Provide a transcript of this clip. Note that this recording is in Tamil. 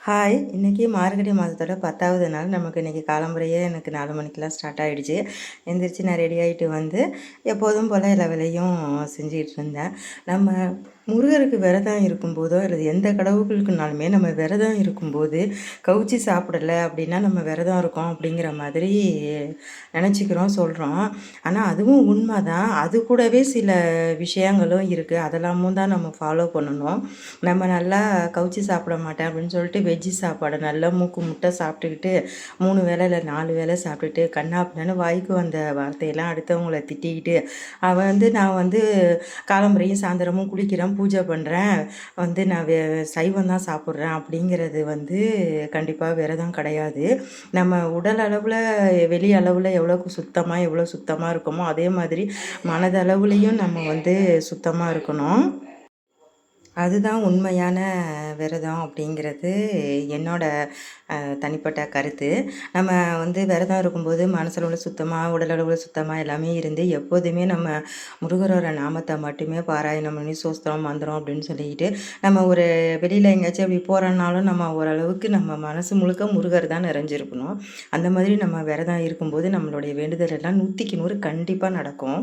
ஹாய்! இன்னைக்கு மார்கழி மாதத்தோட 10வது நாள். நமக்கு இன்னைக்கு காலம்பறையே எனக்கு 4 மணிக்கெல்லாம் ஸ்டார்ட் ஆயிடுச்சு. எந்திரிச்சு நான் ரெடி ஆயிட்டு வந்து, எப்போதும் போல எல்லா வேலையும் செஞ்சுட்டு இருந்தேன். நம்ம முருகருக்கு விரதம் இருக்கும்போதோ, அல்லது எந்த கடவுளுக்குனாலுமே நம்ம விரதம் இருக்கும்போது, கவுச்சி சாப்பிடல அப்படின்னா, நம்ம விரதம் இருக்கோம் அப்படிங்கிற மாதிரி நெனச்சுக்கிறோம், சொல்றோம். ஆனா அதுவும் உண்மதான். அது கூடவே சில விஷயங்களும் இருக்கு. அதெல்லாமும் தான் நம்ம ஃபாலோ பண்ணணும். நம்ம நல்லா கவுச்சி சாப்பிட மாட்டேன் அப்படின்னு சொல்லிட்டு வெஜ்ஜி சாப்பாடு நல்லா மூக்கு முட்டை சாப்பிட்டுக்கிட்டு 3 வேளை இல்லை 4 வேளை சாப்பிட்டுட்டு கண்ணா பின்னான்னு வாய்க்கு வந்த வார்த்தையெல்லாம் அடுத்தவங்கள திட்டிக்கிட்டு நான் வந்து காலம்பரையும் சாயந்தரமும் குளிக்கிறேன், பூஜை பண்ணுறேன், நான் சைவம் தான் சாப்பிட்றேன் அப்படிங்கிறது கண்டிப்பாக விரதம் கிடையாது. நம்ம உடல் அளவில் வெளி அளவில் எவ்வளோ சுத்தமாக இருக்கோமோ அதே மாதிரி மனதளவுலேயும் நம்ம சுத்தமாக இருக்கணும். அதுதான் உண்மையான விரதம் அப்படிங்கிறது என்னோட தனிப்பட்ட கருத்து. நம்ம விரதம் இருக்கும்போது மனசளவுல சுத்தமாக, உடல் அளவுல சுத்தமாக எல்லாமே இருந்து எப்போதுமே நம்ம முருகரோட நாமத்தை மட்டுமே பாராயணம் பண்ணி சோஸ்திரம், மந்திரம் அப்படின்னு சொல்லிக்கிட்டு நம்ம ஒரு வெளியில் எங்கேயாச்சும் அப்படி போகிறோன்னாலும் நம்ம ஓரளவுக்கு நம்ம மனசு முழுக்க முருகர் தான் நிறைஞ்சிருக்கணும். அந்த மாதிரி நம்ம விரதம் இருக்கும்போது நம்மளுடைய வேண்டுதல் எல்லாம் 100க்கு 100 கண்டிப்பாக நடக்கும்.